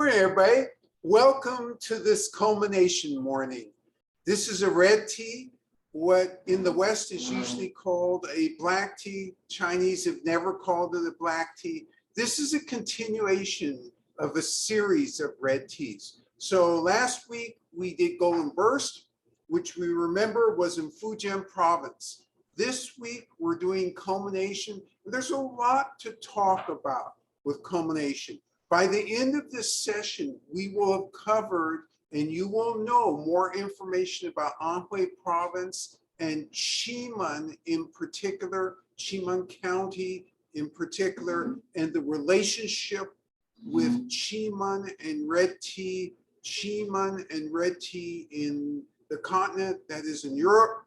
Morning, everybody. Welcome to this culmination morning. This is a red tea, what in the West is usually called a black tea. Chinese have never called it a black tea. This is a continuation of a series of red teas. So last week we did Golden Burst, which we remember was in Qimen Province. This week we're doing culmination. There's a lot to talk about with culmination. By the end of this session, we will have covered and you will know more information about Anhui Province and Qimen in particular, Qimen County in particular, and the relationship with Qimen and red tea, Qimen and red tea in the continent, that is in Europe.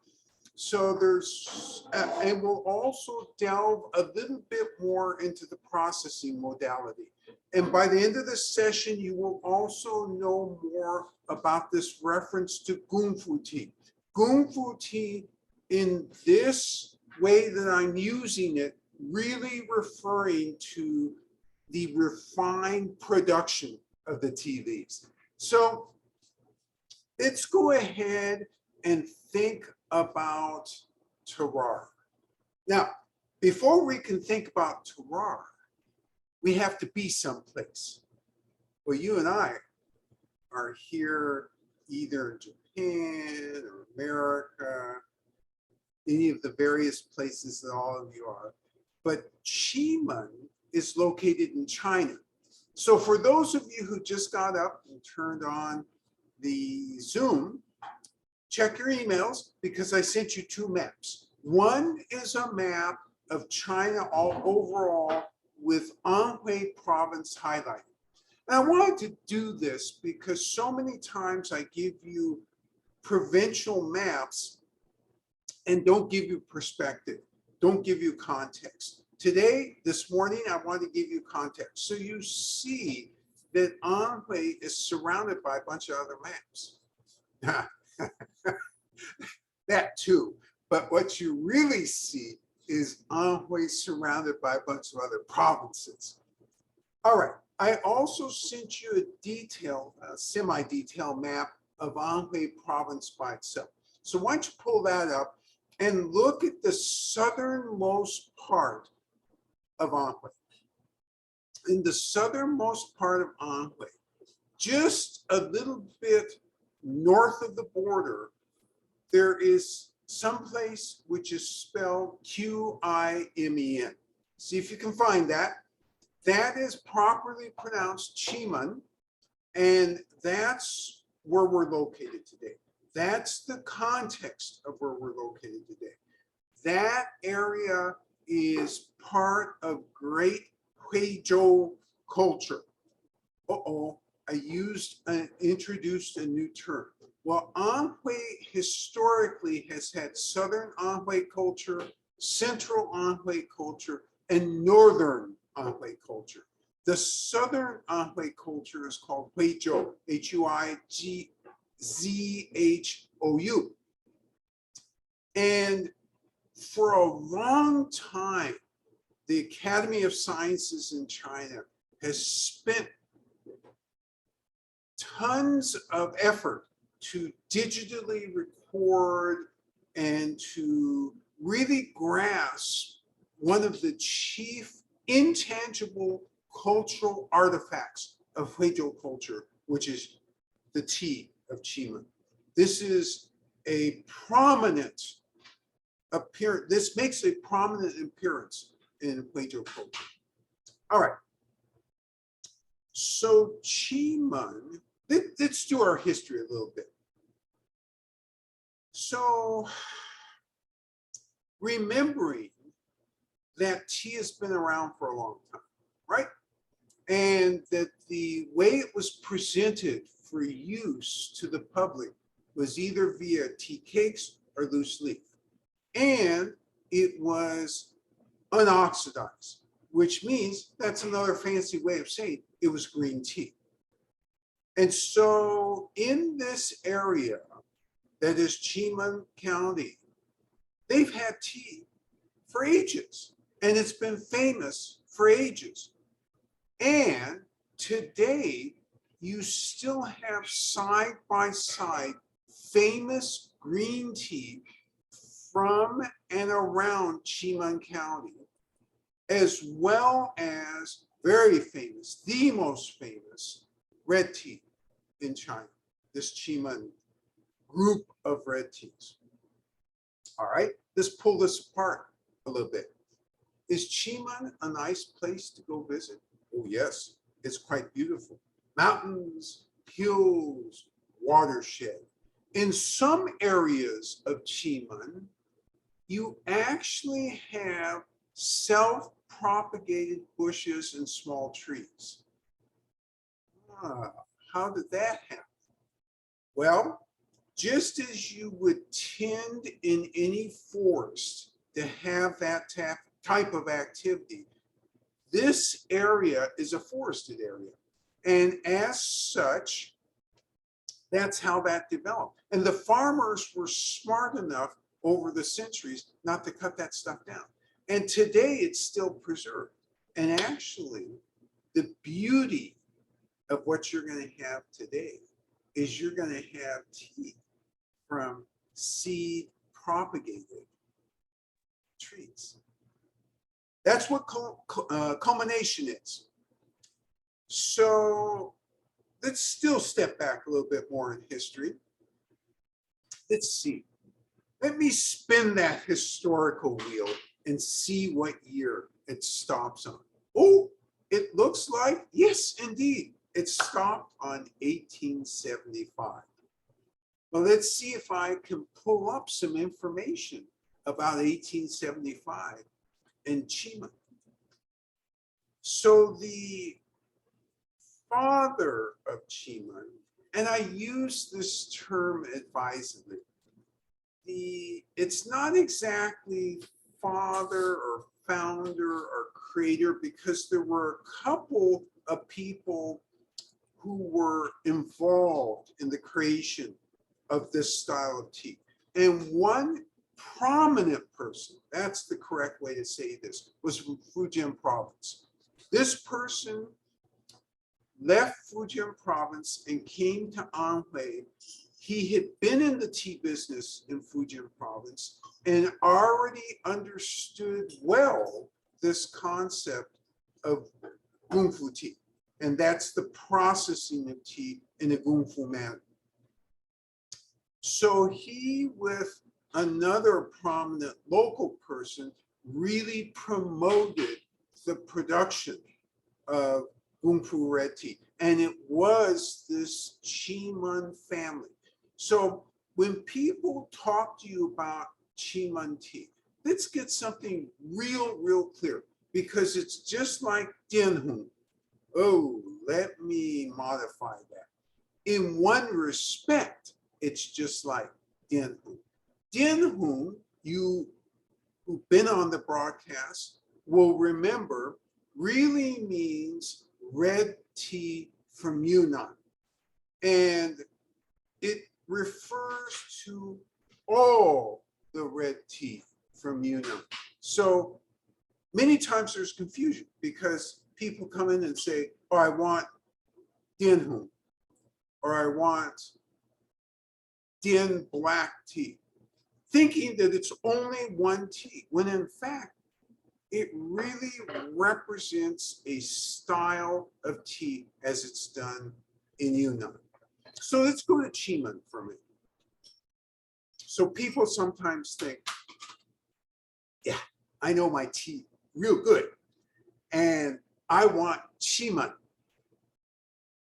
So there's, and we'll also delve a little bit more into the processing modality. And by the end of this session, you will also know more about this reference to Gongfu tea. Gongfu tea, in this way that I'm using it, really referring to the refined production of the tea leaves. So let's go ahead and think about terroir. Now, before we can think about terroir, we have to be someplace. Well, you and I are here either in Japan or America, any of the various places that all of you are. But Qimen is located in China. So for those of you who just got up and turned on the Zoom, check your emails because I sent you two maps. One is a map of China all overall with Anhui Province highlighted. And I wanted to do this because so many times I give you provincial maps and don't give you perspective, don't give you context. Today, this morning, I want to give you context. So you see that Anhui is surrounded by a bunch of other maps. That too. But what you really see is Anhui surrounded by a bunch of other provinces. All right. I also sent you a detailed, semi-detailed map of Anhui Province by itself. So why don't you pull that up and look at the southernmost part of Anhui. In the southernmost part of Anhui, just a little bit north of the border, there is someplace which is spelled Qimen. See if you can find that. That is properly pronounced Qimen, and that's where we're located today. That's the context of where we're located today. That area is part of Great Huizhou culture. I introduced a new term. Well, Anhui historically has had Southern Anhui culture, Central Anhui culture, and Northern Anhui culture. The Southern Anhui culture is called Huizhou, Huizhou. And for a long time, the Academy of Sciences in China has spent tons of effort to digitally record and to really grasp one of the chief intangible cultural artifacts of Huizhou culture, which is the tea of Qimen. This is a prominent appearance. This makes a prominent appearance in Huizhou culture. All right. So Qimen, let's do our history a little bit. So remembering that tea has been around for a long time, right? And that the way it was presented for use to the public was either via tea cakes or loose leaf. And it was unoxidized, which means that's another fancy way of saying it was green tea. And so in this area, that is Qimen County, they've had tea for ages, and it's been famous for ages. And today, you still have side by side famous green tea from and around Qimen County, as well as very famous, the most famous red tea in China, this Qimen group of red teas. All right, let's pull this apart a little bit. Is Qimen a nice place to go visit? Oh yes, it's quite beautiful. Mountains, hills, watershed. In some areas of Qimen, you actually have self-propagated bushes and small trees. How did that happen? Well, just as you would tend in any forest to have that type of activity, this area is a forested area. And as such, that's how that developed. And the farmers were smart enough over the centuries not to cut that stuff down. And today it's still preserved. And actually, the beauty of what you're going to have today is you're going to have tea from seed propagated trees. That's what culmination is. So let's still step back a little bit more in history. Let's see. Let me spin that historical wheel and see what year it stops on. Oh, it looks like, yes, indeed, it stopped on 1875. Well, let's see if I can pull up some information about 1875 in Qimen. So the father of Qimen, and I use this term advisedly, it's not exactly father or founder or creator, because there were a couple of people who were involved in the creation of this style of tea. And one prominent person, that's the correct way to say this, was from Qimen Province. This person left Qimen Province and came to Anhui. He had been in the tea business in Qimen Province and already understood well this concept of gongfu tea. And that's the processing of tea in a gongfu manner. So he, with another prominent local person, really promoted the production of gongfu red tea. And it was this Qimen family. So when people talk to you about Qimen tea, let's get something real clear, because it's just like Dianhong. Oh, let me modify that. In one respect, it's just like Dianhong. Dianhong, you who've been on the broadcast will remember, really means red tea from Yunnan. And it refers to all the red tea from Yunnan. So many times there's confusion because people come in and say, oh, I want Dianhong, or I want Dian black tea, thinking that it's only one tea, when in fact, it really represents a style of tea as it's done in Yunnan. So let's go to Qimen for a minute. So people sometimes think, yeah, I know my tea real good, and I want Qimen.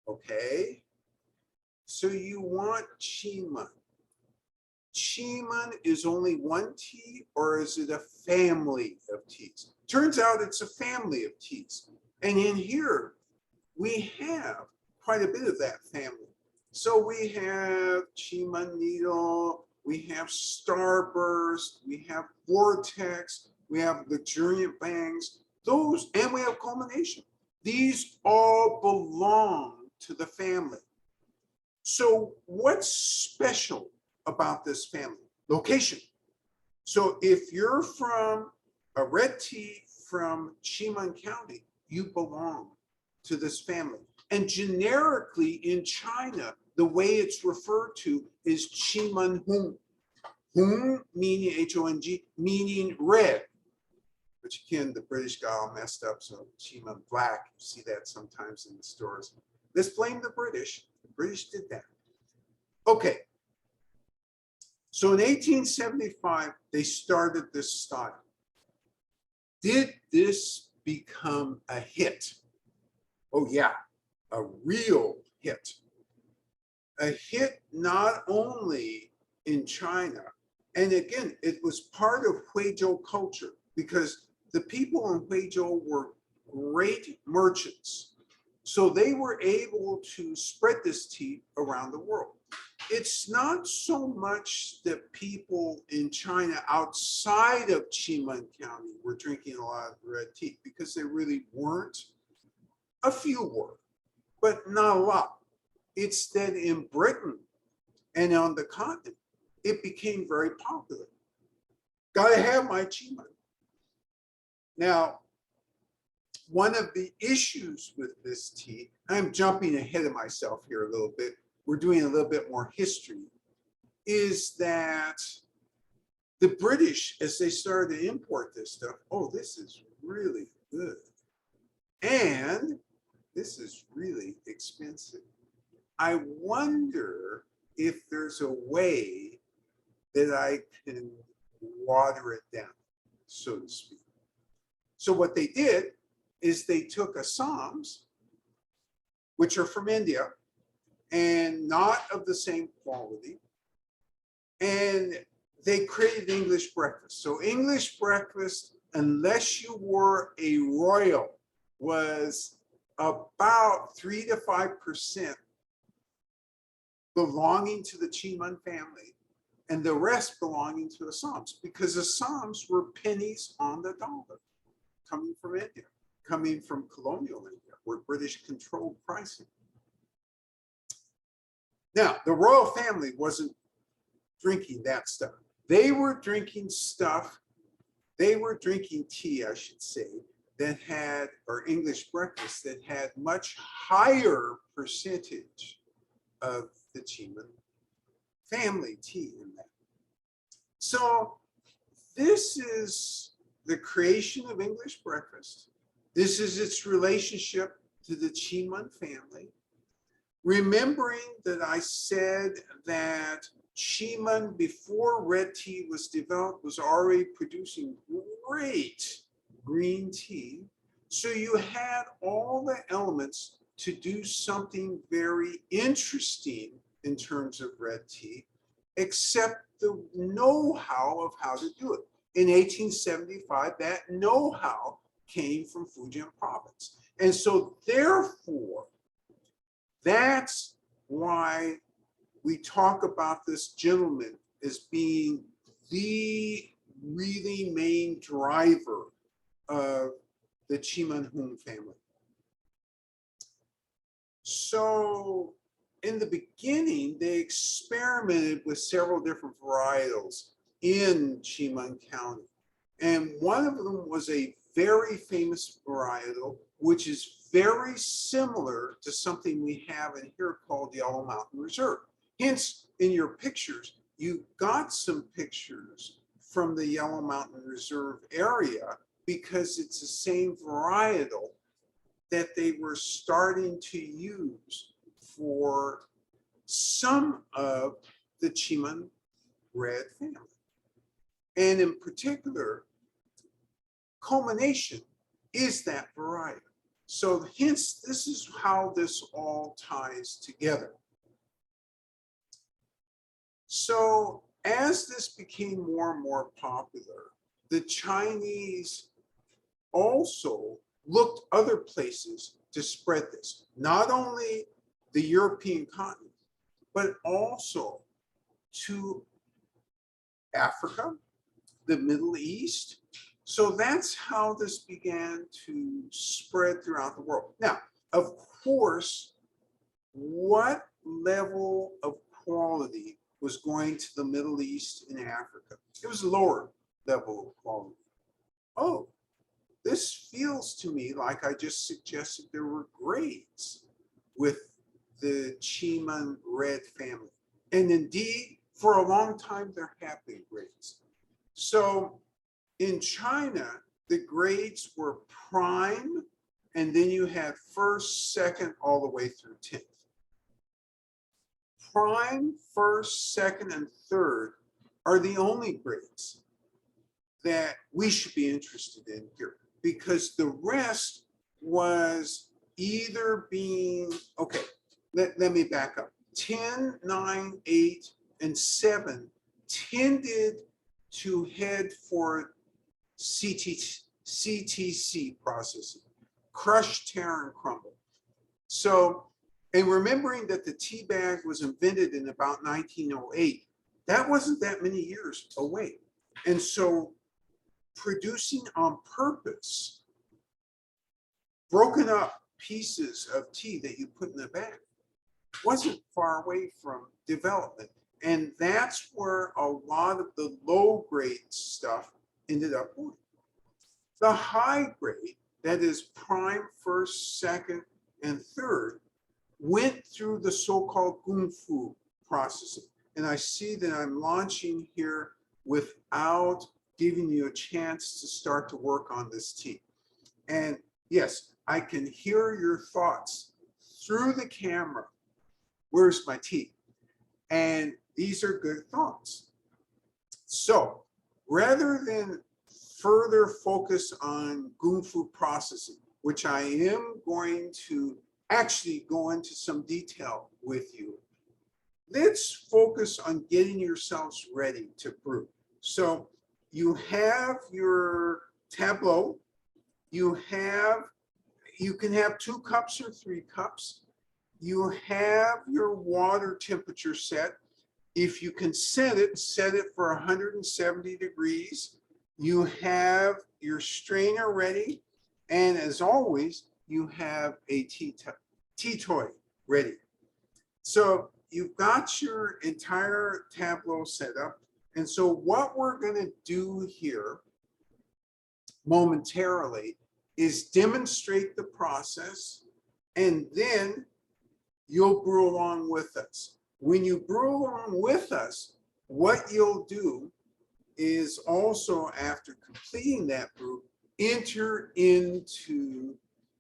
Okay, so you want Qimen. Qimen is only one tea, or is it a family of teas? Turns out it's a family of teas. And in here, we have quite a bit of that family. So we have Qimen Needle, we have Starburst, we have Vortex, we have Luxuriant Bangs, those, and we have Culmination. These all belong to the family. So what's special about this family? Location. So if you're from a red tea from Qimen County, you belong to this family. And generically in China, the way it's referred to is chiman hung. Hung meaning H-O-N-G, meaning red. Which again, the British got all messed up, so chiman black. You see that sometimes in the stores. Let's blame the British. The British did that. Okay. So in 1875, they started this style. Did this become a hit? Oh yeah, a real hit. A hit not only in China, and again, it was part of Huizhou culture because the people in Huizhou were great merchants. So they were able to spread this tea around the world. It's not so much that people in China outside of Qimen County were drinking a lot of red tea because they really weren't. A few were, but not a lot. It's that in Britain and on the continent, it became very popular. Gotta have my chiman. Now, one of the issues with this tea, I'm jumping ahead of myself here a little bit, we're doing a little bit more history, is that the British, as they started to import this stuff, oh, this is really good. And this is really expensive. I wonder if there's a way that I can water it down, so to speak. So what they did is they took Assams, which are from India, and not of the same quality, and they created English breakfast. So English breakfast, unless you were a royal, was about 3 to 5% belonging to the Qimen family, and the rest belonging to Assams, because Assams were pennies on the dollar, coming from India, coming from colonial India, where British controlled pricing. Now, the royal family wasn't drinking that stuff. They were drinking stuff, they were drinking tea, I should say, that had, or English breakfast, that had much higher percentage of the Qimen family tea in that. So this is the creation of English breakfast. This is its relationship to the Qimen family. Remembering that I said that Qimen, before red tea was developed, was already producing great green tea. So you had all the elements to do something very interesting in terms of red tea, except the know-how of how to do it. In 1875, that know-how came from Fujian province. And so therefore, that's why we talk about this gentleman as being the really main driver of the Qimen family. So in the beginning, they experimented with several different varietals in Qimen County. And one of them was a very famous varietal, which is very similar to something we have in here called Yellow Mountain Reserve. Hence, in your pictures, you got some pictures from the Yellow Mountain Reserve area because it's the same varietal that they were starting to use for some of the Qimen red family. And in particular, Culmination is that variety. So hence, this is how this all ties together. So as this became more and more popular, the Chinese also looked other places to spread this, not only the European continent, but also to Africa, the Middle East. So that's how this began to spread throughout the world. Now, of course, what level of quality was going to the Middle East and Africa? It was lower level of quality. Oh, this feels to me like I just suggested there were grades with the Qimen red family. And indeed, for a long time, there have been grades. So in China, the grades were prime, and then you had first, second, all the way through 10th. Prime, first, second, and third are the only grades that we should be interested in here, because the rest was either being, okay, let me back up. 10, 9, 8, and 7 tended to head for CTC processing, crush, tear, and crumble. So, and remembering that the tea bag was invented in about 1908, that wasn't that many years away. And so producing on purpose broken up pieces of tea that you put in the bag wasn't far away from development. And that's where a lot of the low grade stuff ended up going. The high grade, that is prime, first, second, and third, went through the so-called gongfu processing. And I see that I'm launching here without giving you a chance to start to work on this tea. And yes, I can hear your thoughts through the camera. Where's my tea? And these are good thoughts. So rather than further focus on gongfu processing, which I am going to actually go into some detail with you, let's focus on getting yourselves ready to brew. So you have your tableau, you can have 2 cups or 3 cups. You have your water temperature set. If you can set it for 170 degrees. You have your strainer ready. And as always, you have a tea toy ready. So you've got your entire tableau set up. And so what we're going to do here momentarily is demonstrate the process, and then you'll brew along with us. When you brew along with us, what you'll do is also, after completing that brew, enter into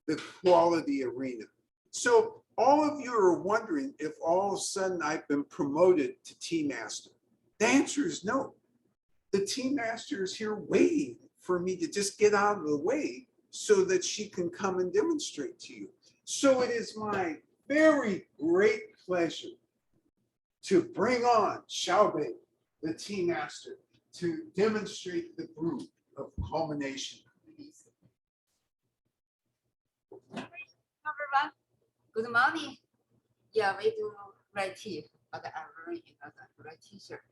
the quality arena. So all of you are wondering if all of a sudden I've been promoted to tea master. The answer is no. The tea master is here waiting for me to just get out of the way so that she can come and demonstrate to you. So it is my very great pleasure to bring on Xiaobei, the tea master, to demonstrate the brew of culmination. Everyone, good morning. Yeah, we do red tea, but I'm wearing another red t-shirt.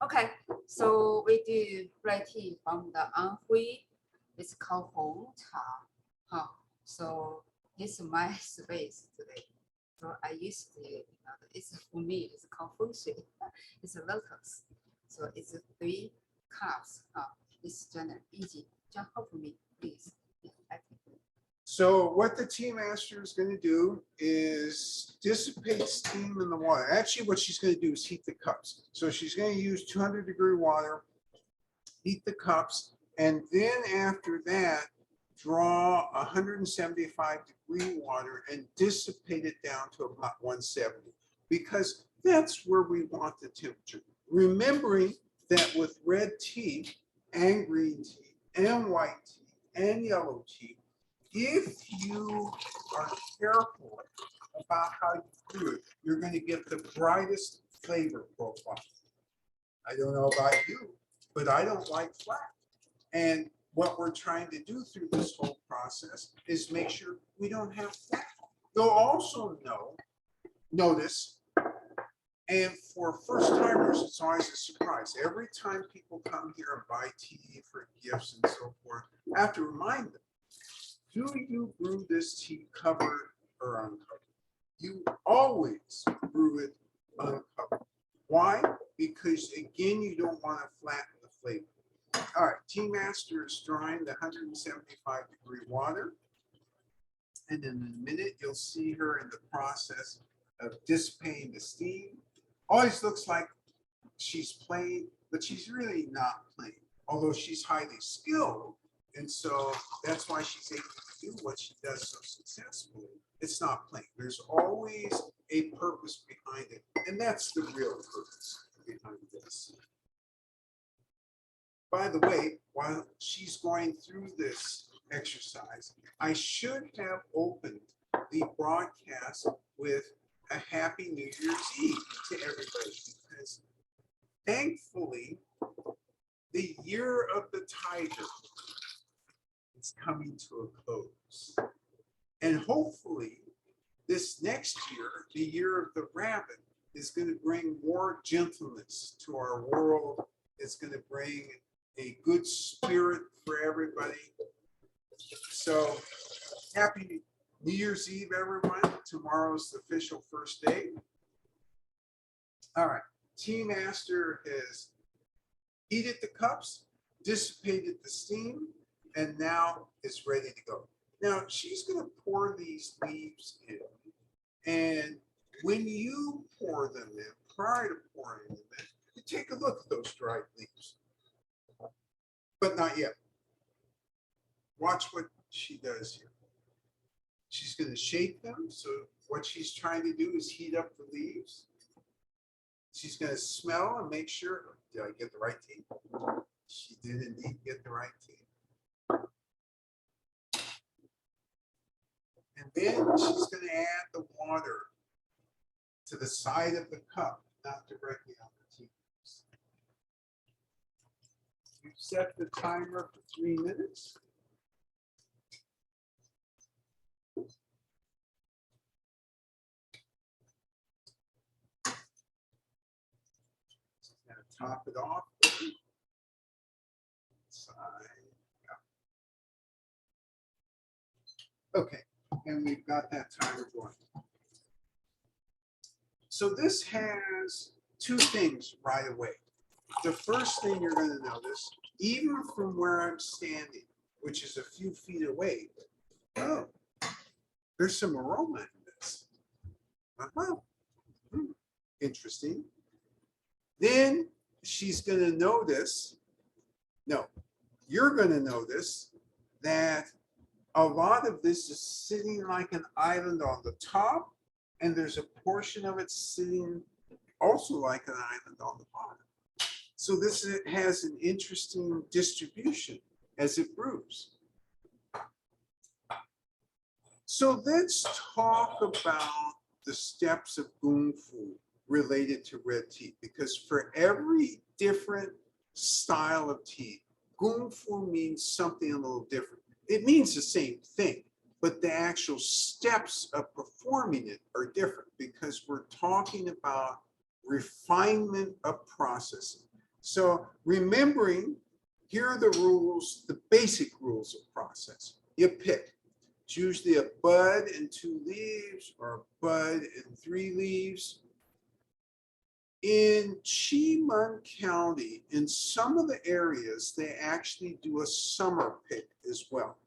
Okay, so we do red tea from the Anhui. It's called Hong Cha. So this is my space today. So I used to, it's for me, it's called Feng Shui. It's a lotus. So it's 3 cups. It's generally easy. Just help me, please. So what the tea master is going to do is dissipate steam in the water. Actually, what she's going to do is heat the cups. So she's going to use 200-degree water, heat the cups, and then after that, draw 175-degree water and dissipate it down to about 170, because that's where we want the temperature. Remembering that with red tea and green tea and white tea and yellow tea, if you are careful about how you do it, you're going to get the brightest flavor profile. I don't know about you, but I don't like flat. And what we're trying to do through this whole process is make sure we don't have flat. You'll also notice, and for first timers, it's always a surprise. Every time people come here and buy tea for gifts and so forth, I have to remind them, do you brew this tea covered or uncovered? You always brew it uncovered. Why? Because again, you don't want to flatten the flavor. All right, Tea Master is drying the 175-degree water. And in a minute, you'll see her in the process of dissipating the steam. Always looks like she's playing, but she's really not playing, although she's highly skilled. And so that's why she's able to do what she does so successfully. It's not playing. There's always a purpose behind it. And that's the real purpose behind this. By the way, while she's going through this exercise, I should have opened the broadcast with a Happy New Year's Eve to everybody, because thankfully, the year of the tiger is coming to a close. And hopefully, this next year, the year of the rabbit, is going to bring more gentleness to our world. It's going to bring a good spirit for everybody. So happy New Year's Eve, everyone. Tomorrow's the official first day. All right, Tea Master has heated the cups, dissipated the steam, and now is ready to go. Now she's going to pour these leaves in, and when you pour them in, prior to pouring them in, you take a look at those dried leaves. But not yet. Watch what she does here. She's going to shake them. So what she's trying to do is heat up the leaves. She's going to smell and make sure, did I get the right tea? She did indeed get the right tea. And then she's going to add the water to the side of the cup, not directly on the tea. You set the timer for 3 minutes. Just gonna top it off. Side. Okay, and we've got that timer going. So this has two things right away. The first thing you're going to notice, even from where I'm standing, which is a few feet away, oh, there's some aroma in this. Interesting. Then she's going to notice, no, you're going to notice that a lot of this is sitting like an island on the top, and there's a portion of it sitting also like an island on the bottom. So this has an interesting distribution as it brews. So let's talk about the steps of Gung Fu related to red tea, because for every different style of tea, Gung Fu means something a little different. It means the same thing, but the actual steps of performing it are different, because we're talking about refinement of processing. So remembering, here are the rules, the basic rules of process. You pick. It's usually a bud and 2 leaves, or a bud and 3 leaves. In Qimen County, in some of the areas, they actually do a summer pick as well.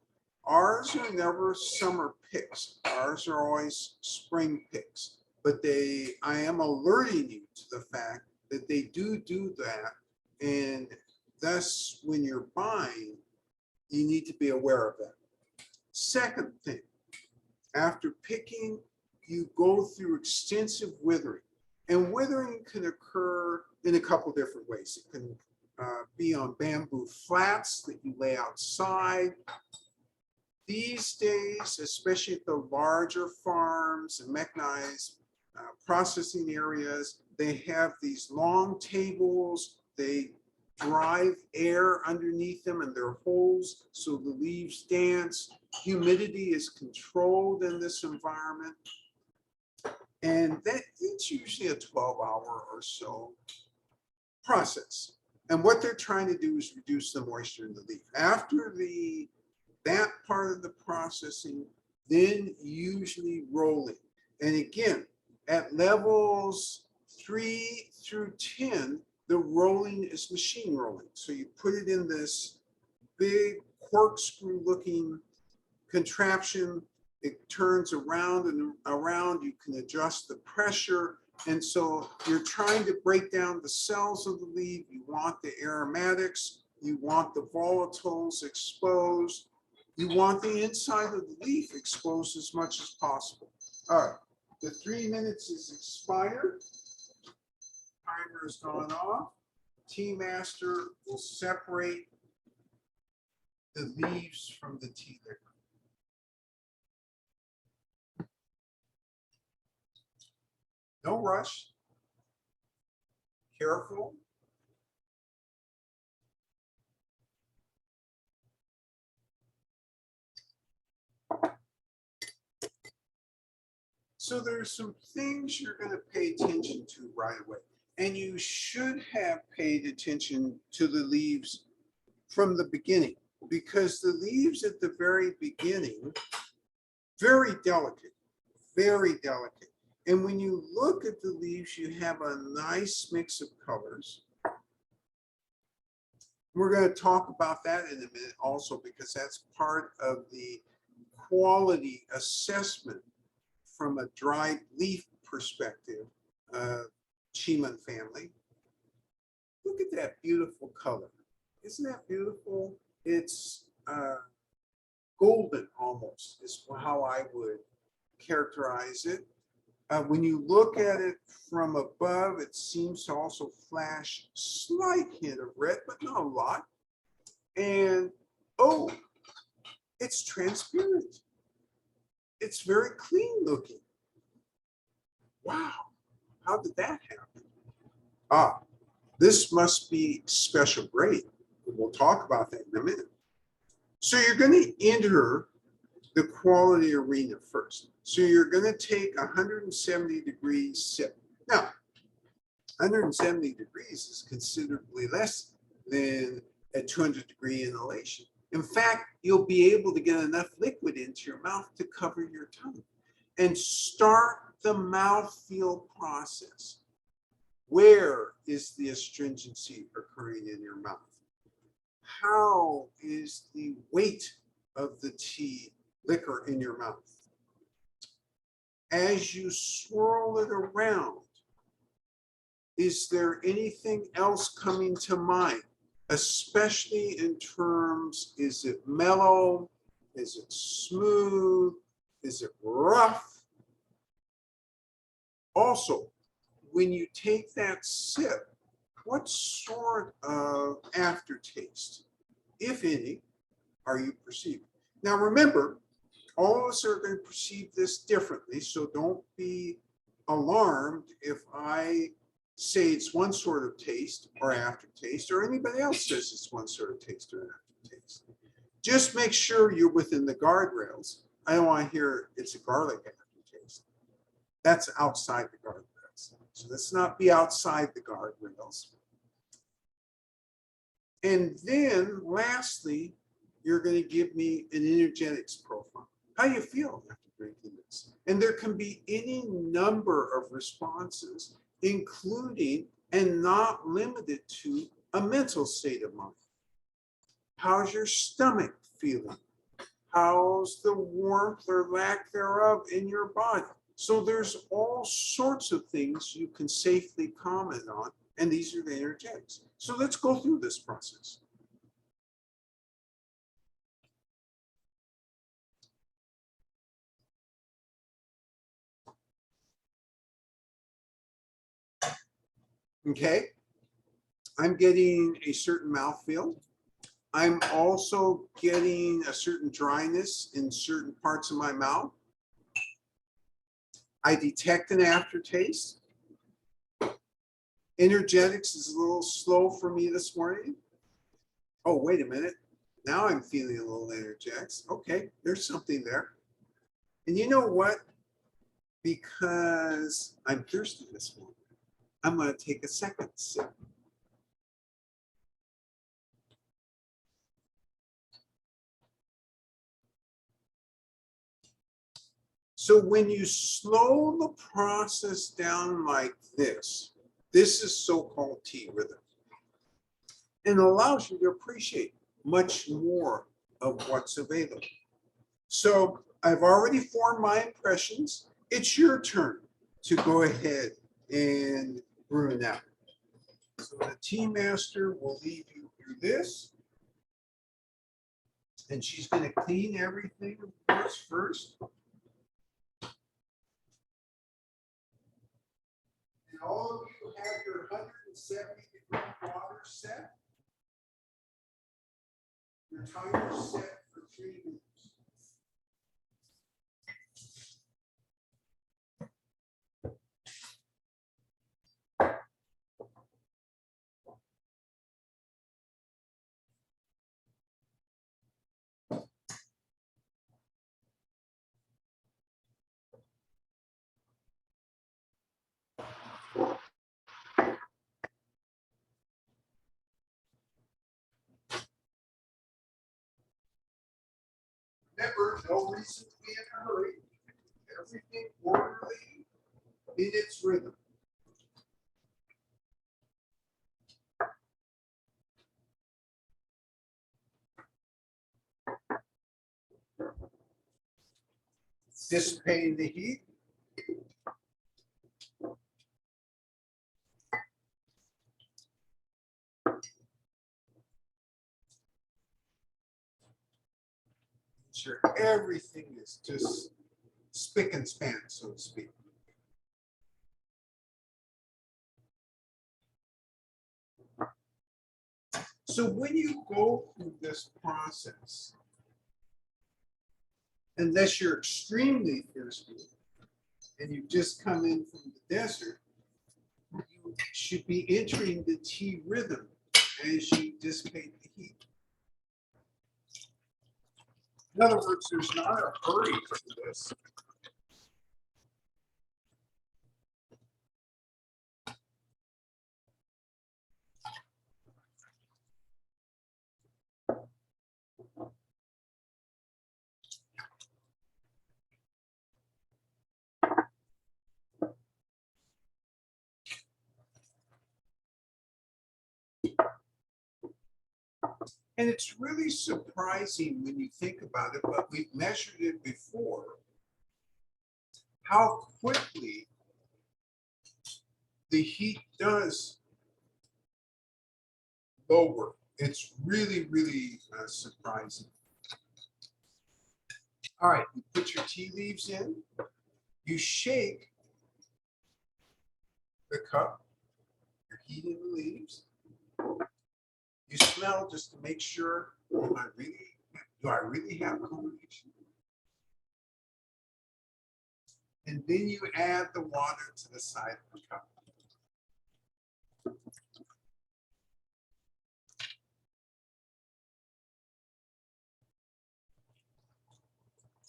Ours are never summer picks. Ours are always spring picks. But I am alerting you to the fact that they do that. And thus, when you're buying, you need to be aware of that. Second thing, after picking, you go through extensive withering. And withering can occur in a couple different ways. It can be on bamboo flats that you lay outside. These days, especially at the larger farms and mechanized processing areas, they have these long tables. They drive air underneath them, and there are holes so the leaves dance. Humidity is controlled in this environment. And it's usually a 12-hour or so process. And what they're trying to do is reduce the moisture in the leaf. After that part of the processing, then usually rolling. And again, at levels 3 through 10, the rolling is machine rolling. So you put it in this big corkscrew looking contraption. It turns around and around. You can adjust the pressure. And so you're trying to break down the cells of the leaf. You want the aromatics. You want the volatiles exposed. You want the inside of the leaf exposed as much as possible. All right, the 3 minutes is expired. Timer has gone off. Tea master will separate the leaves from the tea liquor. No rush. Careful. So there's some things you're going to pay attention to right away. And you should have paid attention to the leaves from the beginning, because the leaves at the very beginning, very delicate, very delicate. And when you look at the leaves, you have a nice mix of colors. We're going to talk about that in a minute also, because that's part of the quality assessment from a dried leaf perspective, Qimen family. Look at that beautiful color. Isn't that beautiful? It's golden almost, is how I would characterize it. When you look at it from above, it seems to also flash slight hint of red, but not a lot. And oh, it's transparent. It's very clean looking. Wow, how did that happen? Ah, this must be special grade. We'll talk about that in a minute. So you're going to enter the quality arena first. So you're going to take 170 degrees sip. Now, 170 degrees is considerably less than a 200-degree inhalation. In fact, you'll be able to get enough liquid into your mouth to cover your tongue and start the mouthfeel process. Where is the astringency occurring in your mouth? How is the weight of the tea liquor in your mouth? As you swirl it around, is there anything else coming to mind? Especially in terms, is it mellow? Is it smooth? Is it rough? Also, when you take that sip, what sort of aftertaste, if any, are you perceiving? Now remember, all of us are going to perceive this differently, so don't be alarmed if I say it's one sort of taste or aftertaste, or anybody else says it's one sort of taste or aftertaste. Just make sure you're within the guardrails. I don't want to hear it's a garlic aftertaste. That's outside the guardrails. So let's not be outside the guardrails. And then lastly, you're going to give me an energetics profile. How do you feel after drinking this? And there can be any number of responses, including and not limited to a mental state of mind. How's your stomach feeling? How's the warmth or lack thereof in your body? So there's all sorts of things you can safely comment on, and these are the energetics. So let's go through this process. Okay, I'm getting a certain mouthfeel. I'm also getting a certain dryness in certain parts of my mouth. I detect an aftertaste. Energetics is a little slow for me this morning. Oh, wait a minute. Now I'm feeling a little energetics. Okay, there's something there. And you know what? Because I'm thirsty this morning, I'm going to take a second sip. So when you slow the process down like this, This is so-called tea rhythm, and allows you to appreciate much more of what's available. So I've already formed my impressions. It's your turn to go ahead and brew now. So the tea master will lead you through this. And she's going to clean everything, of course, first. And all of you have your 170-degree water set. Your timer set for 3 minutes. Remember, no reason to be in a hurry. Everything orderly in its rhythm. Dissipating the heat. Sure, everything is just spick and span, so to speak. So when you go through this process, unless you're extremely thirsty and you've just come in from the desert, you should be entering the tea rhythm as you dissipate the heat. In other words, there's not a hurry for this. And it's really surprising when you think about it, but we've measured it before, how quickly the heat does lower. It's really, really surprising. All right, you put your tea leaves in, you shake the cup, you're heating the leaves. You smell just to make sure, do I really have culmination? And then you add the water to the side of the cup.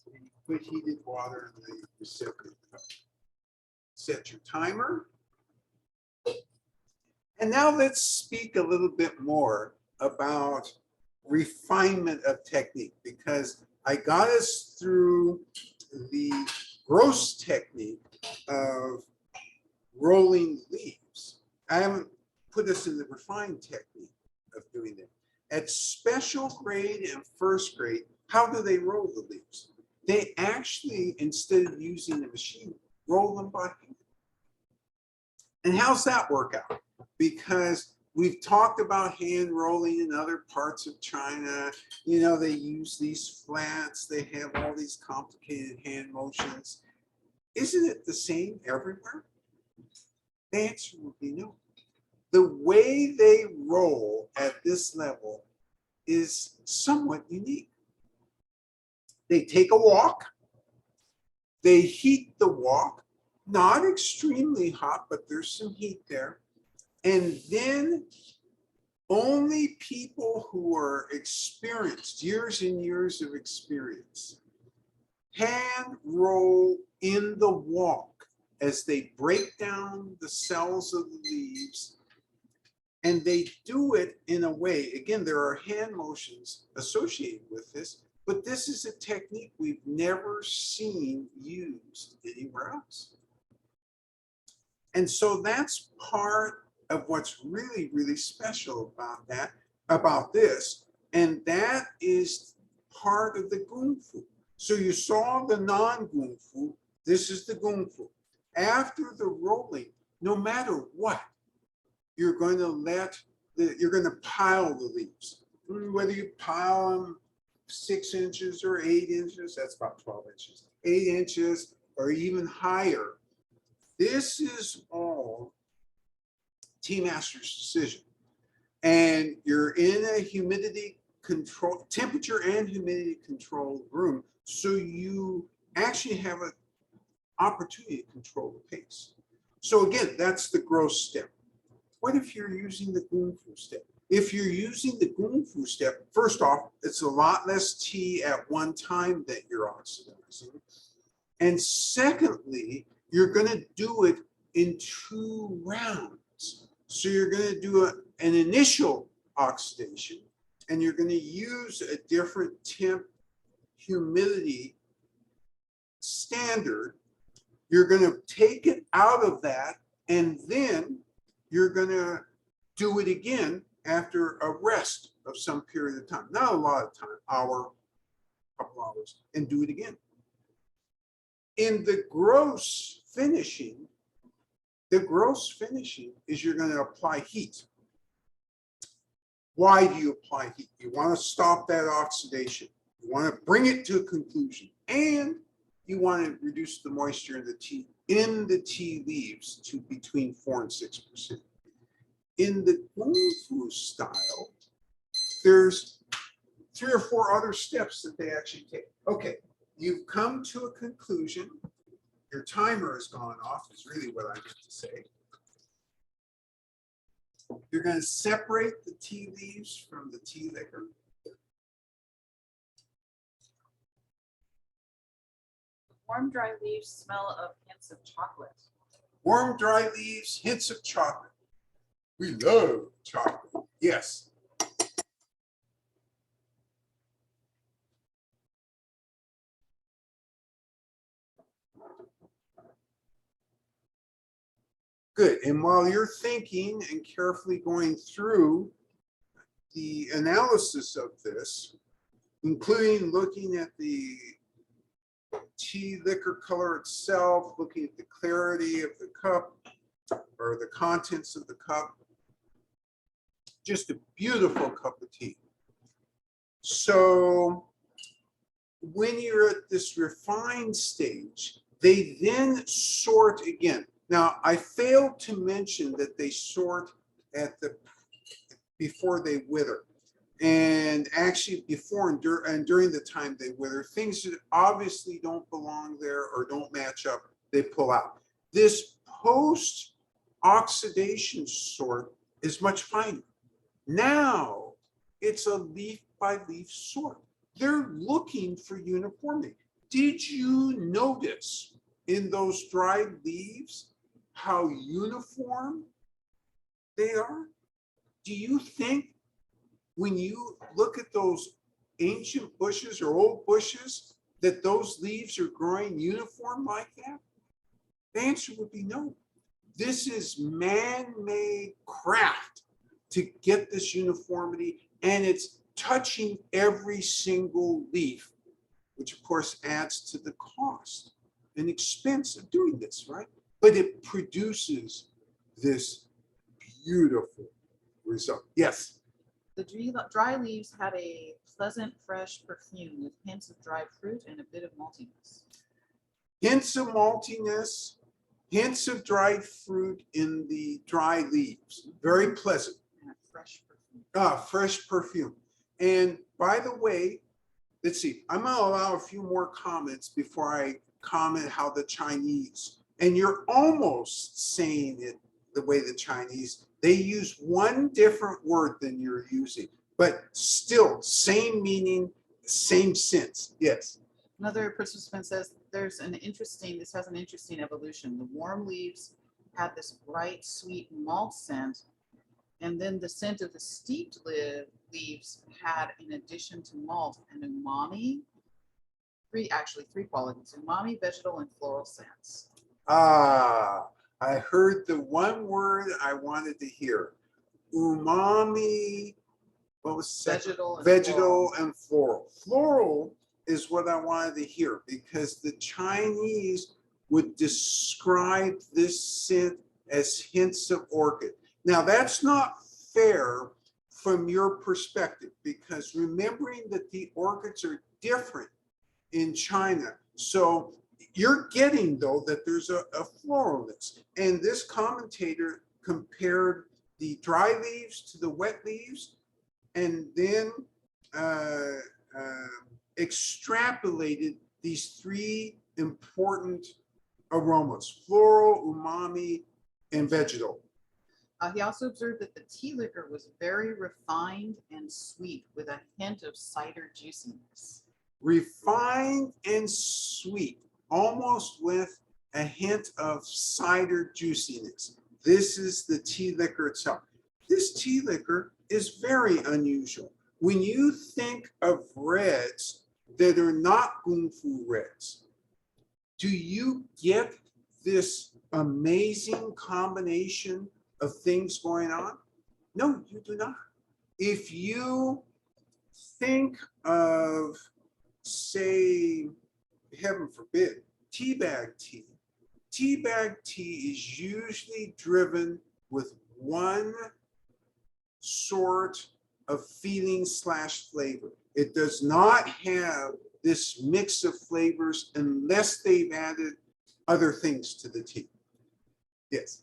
And you put heated water in the recipient cup. Set your timer. And now let's speak a little bit more about refinement of technique, because I got us through the gross technique of rolling leaves. I haven't put us in the refined technique of doing that. At special grade and first grade, how do they roll the leaves? They actually, instead of using a machine, roll them by hand. And how's that work out? Because we've talked about hand rolling in other parts of China. You know, they use these flats, they have all these complicated hand motions. Isn't it the same everywhere? The answer would be no. The way they roll at this level is somewhat unique. They take a wok, they heat the wok, not extremely hot, but there's some heat there. And then only people who are experienced, years and years of experience, hand roll in the wok as they break down the cells of the leaves. And they do it in a way, again, there are hand motions associated with this, but this is a technique we've never seen used anywhere else. And so that's part of what's really, really special about this. And that is part of the gung-fu. So you saw the non-gung-fu, this is the gung-fu. After the rolling, no matter what, you're going to you're going to pile the leaves. Whether you pile them 6 inches or 8 inches, that's about 12 inches, 8 inches or even higher. This is all tea master's decision. And you're in a humidity control, temperature and humidity controlled room. So you actually have an opportunity to control the pace. So again, that's the growth step. What if you're using the gung-fu step? If you're using the gung-fu step, first off, it's a lot less tea at one time that you're oxidizing. And secondly, you're going to do it in 2 rounds. So you're going to do an initial oxidation, and you're going to use a different temp humidity standard. You're going to take it out of that, and then you're going to do it again after a rest of some period of time. Not a lot of time, hour, couple hours, and do it again. In the gross finishing, is you're going to apply heat. Why do you apply heat? You want to stop that oxidation. You want to bring it to a conclusion. And you want to reduce the moisture in the tea leaves to between 4 and 6%. In the gung-fu style, there's 3 or 4 other steps that they actually take. Okay, you've come to a conclusion. Your timer has gone off, is really what I meant to say. You're going to separate the tea leaves from the tea liquor. Warm, dry leaves smell of hints of chocolate. Warm, dry leaves, hints of chocolate. We love chocolate. Yes. Good. And while you're thinking and carefully going through the analysis of this, including looking at the tea liquor color itself, looking at the clarity of the cup or the contents of the cup, just a beautiful cup of tea. So when you're at this refined stage, they then sort again. Now, I failed to mention that they sort before they wither. And actually before and during the time they wither, things that obviously don't belong there or don't match up, they pull out. This post-oxidation sort is much finer. Now it's a leaf by leaf sort. They're looking for uniformity. Did you notice in those dried leaves how uniform they are? Do you think when you look at those ancient bushes or old bushes that those leaves are growing uniform like that? The answer would be no. This is man-made craft to get this uniformity, and it's touching every single leaf, which of course adds to the cost and expense of doing this, right? But it produces this beautiful result. Yes? The dry leaves had a pleasant, fresh perfume with hints of dried fruit and a bit of maltiness. Hints of maltiness, hints of dried fruit in the dry leaves. Very pleasant. And a fresh perfume. Fresh perfume. And by the way, let's see, I'm going to allow a few more comments before I comment how the Chinese, and you're almost saying it the way the Chinese, they use one different word than you're using, but still same meaning, same sense. Yes. Another participant says this has an interesting evolution. The warm leaves had this bright, sweet malt scent, and then the scent of the steeped leaves had, in addition to malt, an umami, three qualities: umami, vegetal, and floral scents. I heard the one word I wanted to hear. Umami, what was the second? Vegetal and Vegetal and floral. Floral is what I wanted to hear because the Chinese would describe this scent as hints of orchid. Now, that's not fair from your perspective because remembering that the orchids are different in China. So you're getting, though, that there's a floralness. And this commentator compared the dry leaves to the wet leaves and then extrapolated these three important aromas: floral, umami, and vegetal. He also observed that the tea liquor was very refined and sweet with a hint of cider juiciness. Refined and sweet, almost with a hint of cider juiciness. This is the tea liquor itself. This tea liquor is very unusual. When you think of reds that are not Gongfu reds, do you get this amazing combination of things going on? No, you do not. If you think of, say, heaven forbid, teabag tea. Teabag tea is usually driven with one sort of feeling / flavor. It does not have this mix of flavors unless they've added other things to the tea. Yes.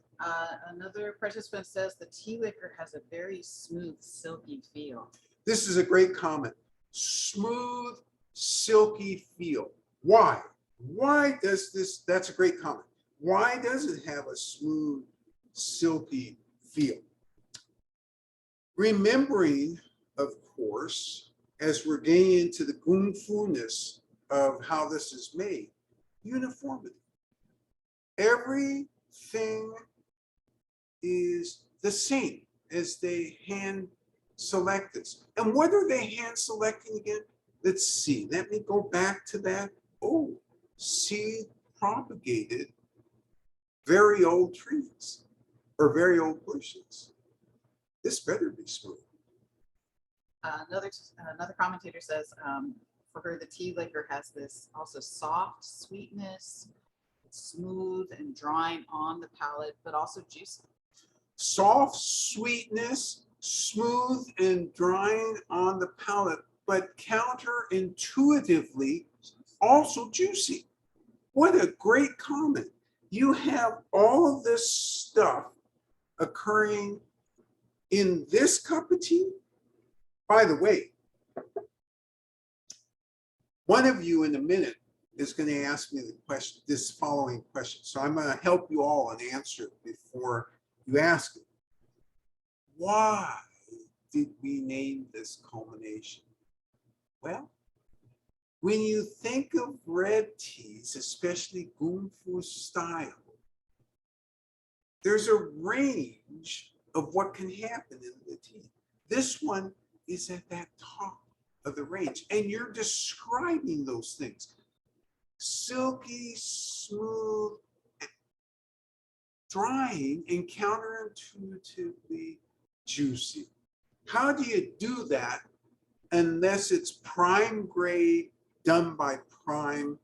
Another participant says the tea liquor has a very smooth, silky feel. This is a great comment. Smooth, silky feel. Why? Why does this? That's a great comment. Why does it have a smooth, silky feel? Remembering, of course, as we're getting into the Gongfu-ness of how this is made, uniformity. Everything is the same as they hand select this. And what are they hand selecting again? Let's see. Let me go back to that. Oh, seed propagated very old trees or very old bushes. This better be smooth. Another commentator says for her the tea liquor has this also soft sweetness, smooth and drying on the palate, but also juicy. Soft sweetness, smooth and drying on the palate, but counterintuitively also juicy. What a great comment. You have all of this stuff occurring in this cup of tea. By the way, one of you in a minute is going to ask me the question, this following question. So I'm going to help you all and answer it before you ask it. Why did we name this culmination? Well, when you think of red teas, especially Gongfu style, there's a range of what can happen in the tea. This one is at that top of the range, and you're describing those things. Silky, smooth, drying, and counterintuitively juicy. How do you do that unless it's prime grade done by prime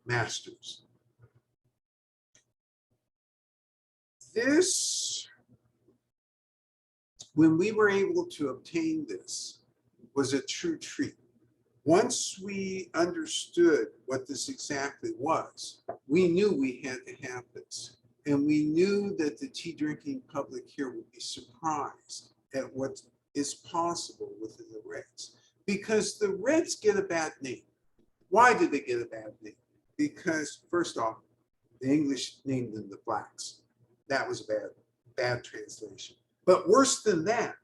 masters? This, when we were able to obtain this, was a true treat. Once we understood what this exactly was, we knew we had to have this. And we knew that the tea drinking public here would be surprised at what is possible within the Reds. Because the Reds get a bad name. Why did they get a bad name? Because first off, the English named them the Blacks. That was a bad translation. But worse than that,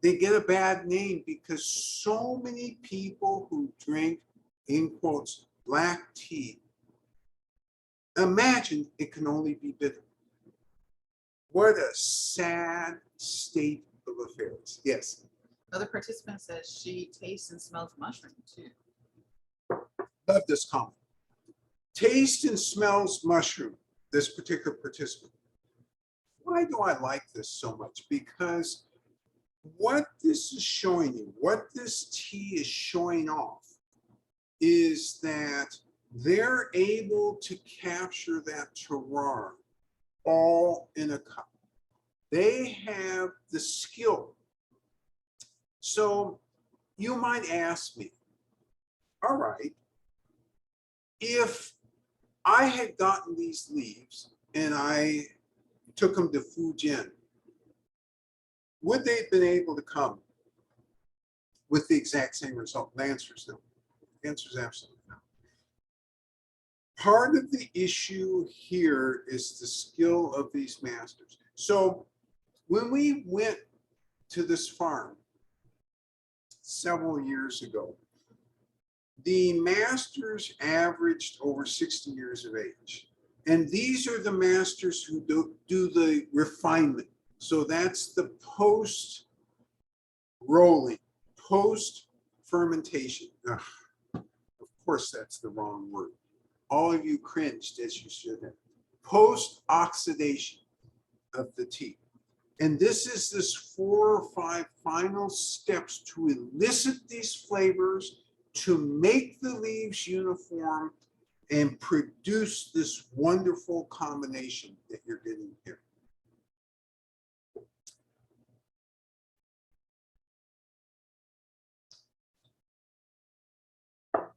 they get a bad name because so many people who drink, in quotes, black tea, imagine it can only be bitter. What a sad state of affairs. Yes. Another participant says she tastes and smells mushroom too. Love this comment. Taste and smells mushroom, this particular participant. Why do I like this so much? Because what this is showing you, what this tea is showing off, is that they're able to capture that terroir all in a cup. They have the skill. So you might ask me, all right, if I had gotten these leaves and I took them to Fujian, would they have been able to come with the exact same result? The answer is no. The answer is absolutely no. Part of the issue here is the skill of these masters. So when we went to this farm several years ago, the masters averaged over 60 years of age. And these are the masters who do the refinement. So that's the post rolling, post fermentation. Ugh, of course, that's the wrong word. All of you cringed as you should have. Post oxidation of the tea. And this is this 4 or 5 final steps to elicit these flavors, to make the leaves uniform, and produce this wonderful combination that you're getting here.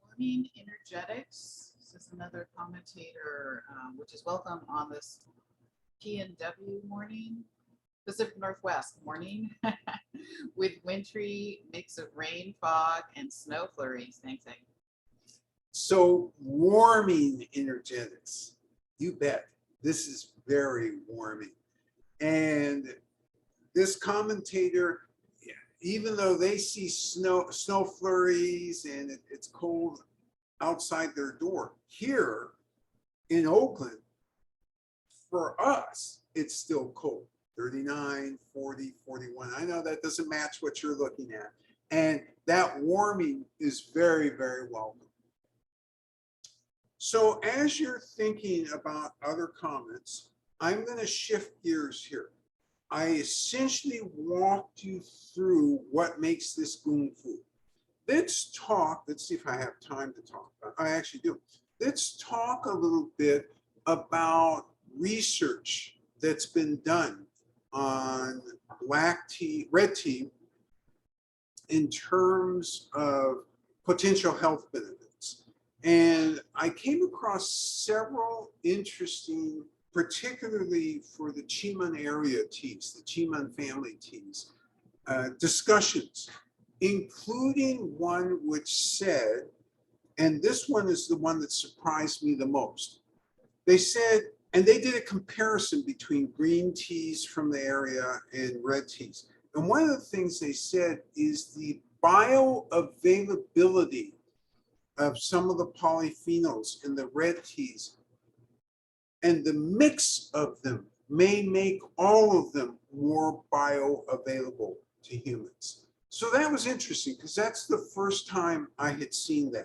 Morning energetics. This is another commentator, which is welcome on this PNW morning. Pacific Northwest morning with wintry mix of rain, fog, and snow flurries. Thanks. So warming energetics, you bet. This is very warming. And this commentator, even though they see snow flurries and it's cold outside their door, here in Oakland, for us, it's still cold. 39, 40, 41. I know that doesn't match what you're looking at. And that warming is very, very welcome. So as you're thinking about other comments, I'm going to shift gears here. I essentially walked you through what makes this goon food. Let's see if I have time to talk. I actually do. Let's talk a little bit about research that's been done on black tea, red tea, in terms of potential health benefits. And I came across several interesting, particularly for the Qimen area teas, the Qimen family teas, discussions, including one which said, and this one is the one that surprised me the most. They said, and they did a comparison between green teas from the area and red teas. And one of the things they said is the bioavailability of some of the polyphenols in the red teas and the mix of them may make all of them more bioavailable to humans. So that was interesting because that's the first time I had seen that.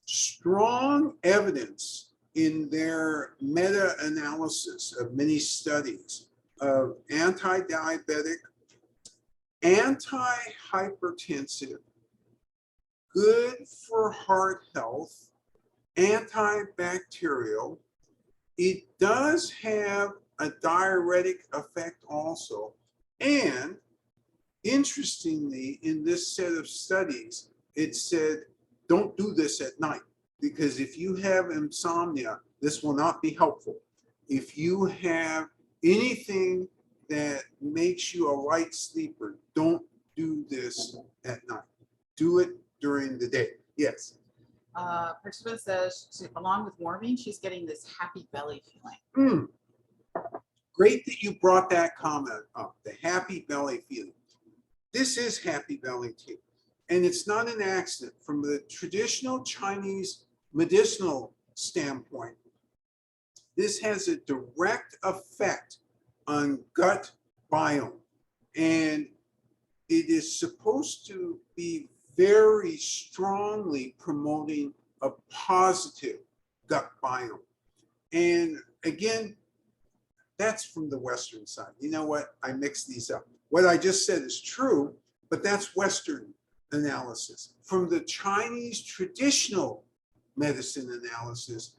Strong evidence in their meta-analysis of many studies of anti-diabetic, anti-hypertensive, good for heart health, antibacterial. It does have a diuretic effect also. And interestingly, in this set of studies, it said, don't do this at night, because if you have insomnia, this will not be helpful. If you have anything that makes you a light sleeper, don't do this at night. Do it during the day. Yes. Participant says, along with warming, she's getting this happy belly feeling. Great that you brought that comment up, the happy belly feeling. This is happy belly tea. And it's not an accident. From the traditional Chinese medicinal standpoint, this has a direct effect on gut biome. And it is supposed to be very strongly promoting a positive gut biome. And again, That's from the Western side. You know what? I mixed these up. What I just said is true, but that's Western analysis. From the Chinese traditional medicine analysis,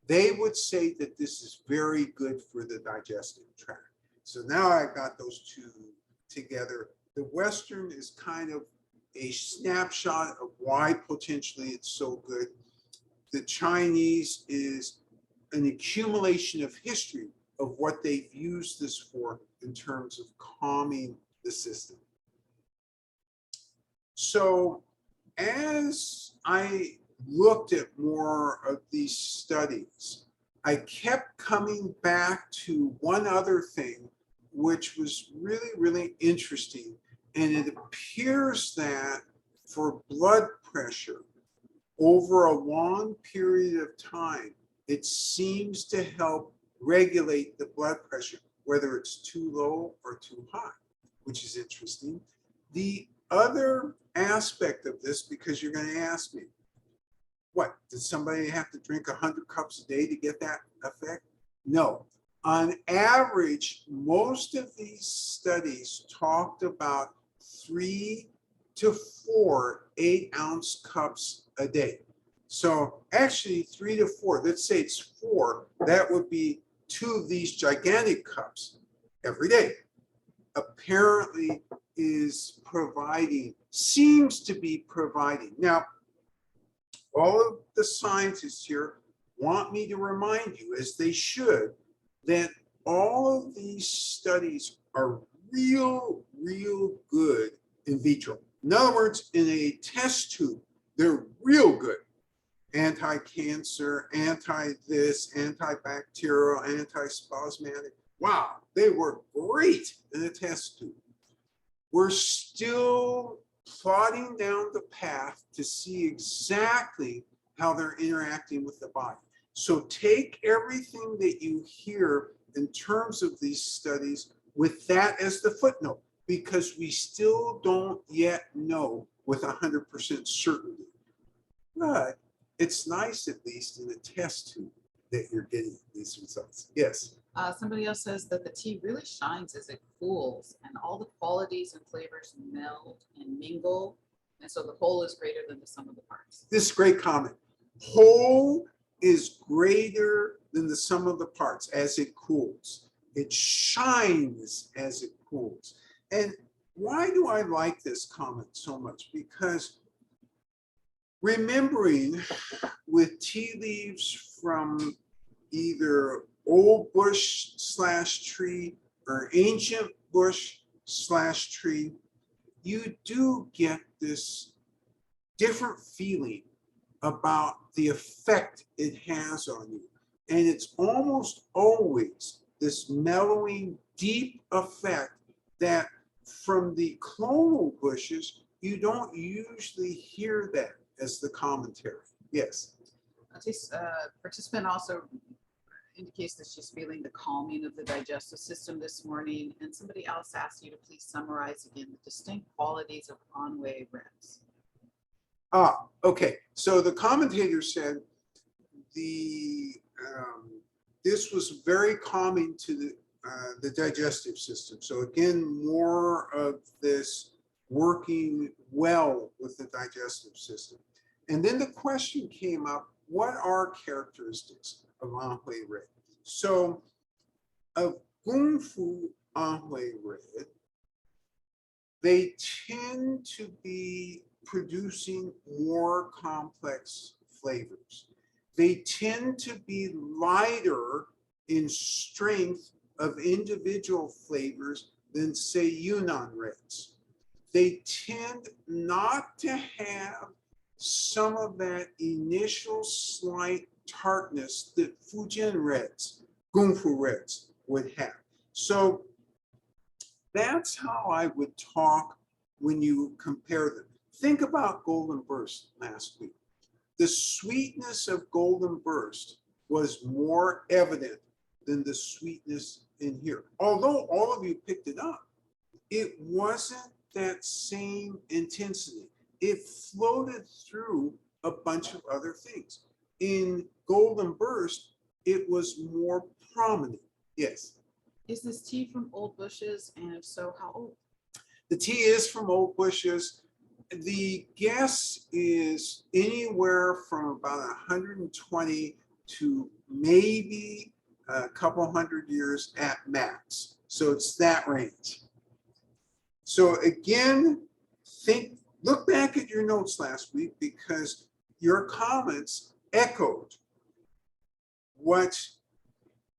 they would say that this is very good for the digestive tract. So now I got those two together. The Western is kind of a snapshot of why potentially it's so good. The Chinese is an accumulation of history of what they've used this for in terms of calming the system. So as I looked at more of these studies, I kept coming back to one other thing, which was really, really interesting. And it appears that for blood pressure, over a long period of time, it seems to help regulate the blood pressure, whether it's too low or too high, which is interesting. The other aspect of this, because you're going to ask me, what, did somebody have to drink 100 cups a day to get that effect? No. On average, most of these studies talked about 3 to 4 8-ounce cups a day. So actually 3 to 4, let's say it's 4, that would be 2 of these gigantic cups every day. Apparently is providing, seems to be providing. Now, all of the scientists here want me to remind you, as they should, that all of these studies are real good in vitro. In other words, in a test tube, they're real good. Anti-cancer, anti-this, antibacterial, anti-spasmodic. Wow, they were great in a test tube. We're still plodding down the path to see exactly how they're interacting with the body. So take everything that you hear in terms of these studies with that as the footnote, because we still don't yet know with 100% certainty. But it's nice, at least in a test tube, that you're getting these results. Yes. Somebody else says that the tea really shines as it cools, and all the qualities and flavors meld and mingle, and so the whole is greater than the sum of the parts. This is a great comment. Whole is greater than the sum of the parts as it cools. It shines as it cools. And why do I like this comment so much? Because remembering with tea leaves from either old bush / tree or ancient bush / tree, you do get this different feeling about the effect it has on you. And it's almost always this mellowing, deep effect that from the clonal bushes, you don't usually hear that as the commentary. Yes. This participant also indicates that she's feeling the calming of the digestive system this morning. And somebody else asked you to please summarize again the distinct qualities of Anhui reds. Okay. So the commentator said this was very calming to the digestive system. So again, more of this working well with the digestive system. And then the question came up, what are characteristics of Anhui red? So of Gongfu Anhui red, they tend to be producing more complex flavors. They tend to be lighter in strength of individual flavors than, say, Yunnan reds. They tend not to have some of that initial slight tartness that Fujian reds, Gongfu reds would have. So that's how I would talk when you compare them. Think about Golden Burst last week. The sweetness of Golden Burst was more evident than the sweetness in here. Although all of you picked it up, it wasn't that same intensity. It floated through a bunch of other things. In Golden Burst, it was more prominent. Yes. Is this tea from old bushes? And if so, how old? The tea is from old bushes. The guess is anywhere from about 120 to maybe a couple hundred years at max. So it's that range. So again, look back at your notes last week because your comments echoed what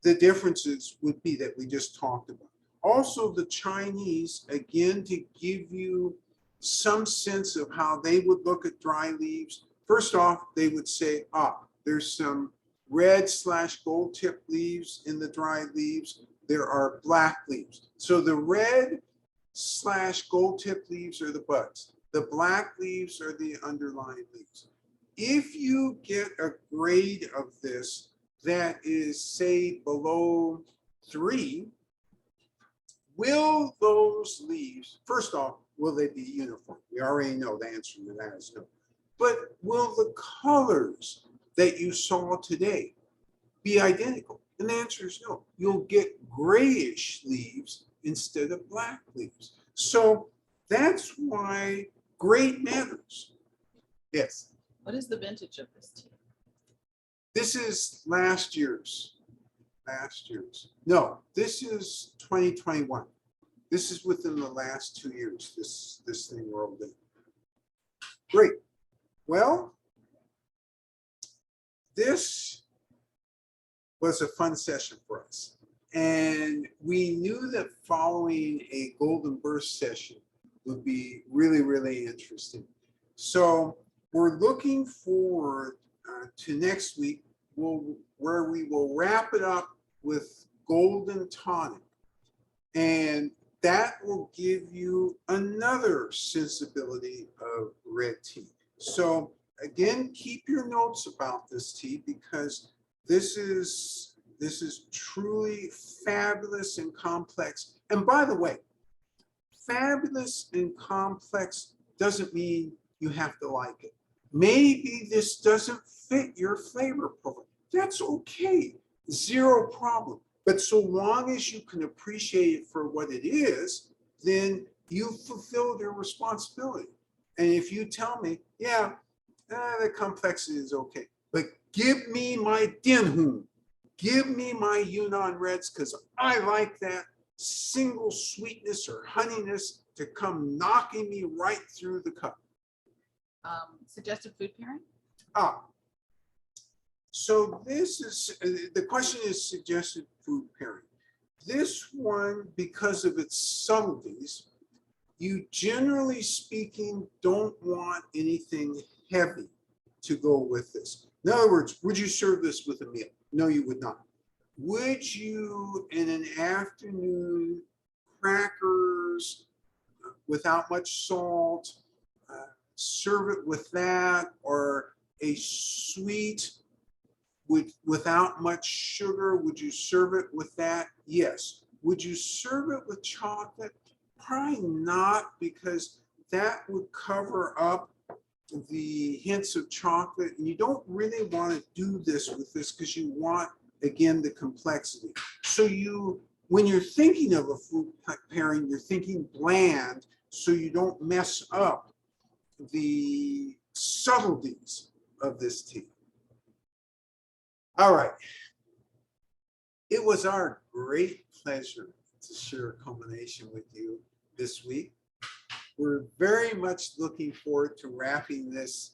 the differences would be that we just talked about. Also, the Chinese, again, to give you some sense of how they would look at dry leaves. First off, they would say, there's some red/gold tip leaves in the dry leaves. There are black leaves. So the red/gold tip leaves are the buds. The black leaves are the underlying leaves. If you get a grade of this that is, say, below 3, will those leaves, first off, will they be uniform? We already know the answer to that is no. But will the colors that you saw today be identical? And the answer is no. You'll get grayish leaves instead of black leaves. So that's why grade matters. Yes. What is the vintage of this tea? This is last year's. No, this is 2021. This is within the last 2 years, this thing rolled in. Great. Well, this was a fun session for us. And we knew that following a Golden Burst session would be really, really interesting. So we're looking forward to next week, where we will wrap it up with Golden Tonic. And that will give you another sensibility of red tea. So again, keep your notes about this tea because this is truly fabulous and complex. And by the way, fabulous and complex doesn't mean you have to like it. Maybe this doesn't fit your flavor profile. That's okay, 0 problem. But so long as you can appreciate it for what it is, then you fulfilled your responsibility. And if you tell me, yeah, the complexity is okay, but give me my Dinhun, give me my Yunnan Reds, because I like that single sweetness or honeyness to come knocking me right through the cup. Suggested food pairing? So this is, the question is suggested food pairing. This one, because of its subtleties, you generally speaking don't want anything heavy to go with this. In other words, would you serve this with a meal? No, you would not. Would you, in an afternoon, crackers without much salt, serve it with that, or a sweet without much sugar? Would you serve it with that? Yes. Would you serve it with chocolate? Probably not, because that would cover up the hints of chocolate. And you don't really want to do this with this because you want, again, the complexity. So when you're thinking of a food pairing, you're thinking bland, so you don't mess up the subtleties of this tea. All right. It was our great pleasure to share Culmination with you this week. We're very much looking forward to wrapping this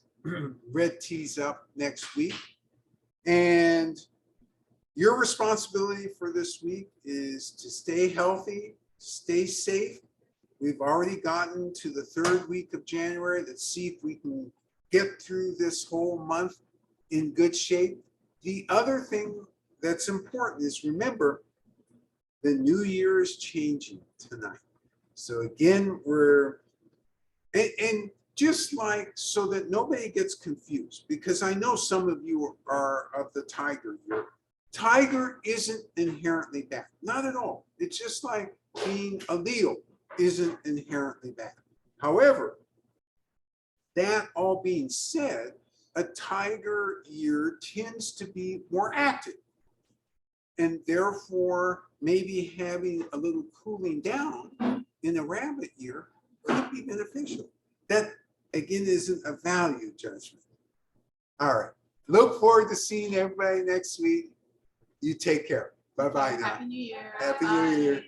red teas up next week. And your responsibility for this week is to stay healthy, stay safe. We've already gotten to the 3rd week of January. Let's see if we can get through this whole month in good shape. The other thing that's important is, remember, the new year is changing tonight. So again, and just like, so that nobody gets confused, because I know some of you are of the tiger year. Tiger isn't inherently bad, not at all. It's just like being a Leo isn't inherently bad. However, that all being said, a tiger year tends to be more active. And therefore, maybe having a little cooling down in a rabbit ear could be beneficial. That, again, isn't a value judgment. All right. Look forward to seeing everybody next week. You take care. Bye-bye now. Happy New Year. Happy New Year.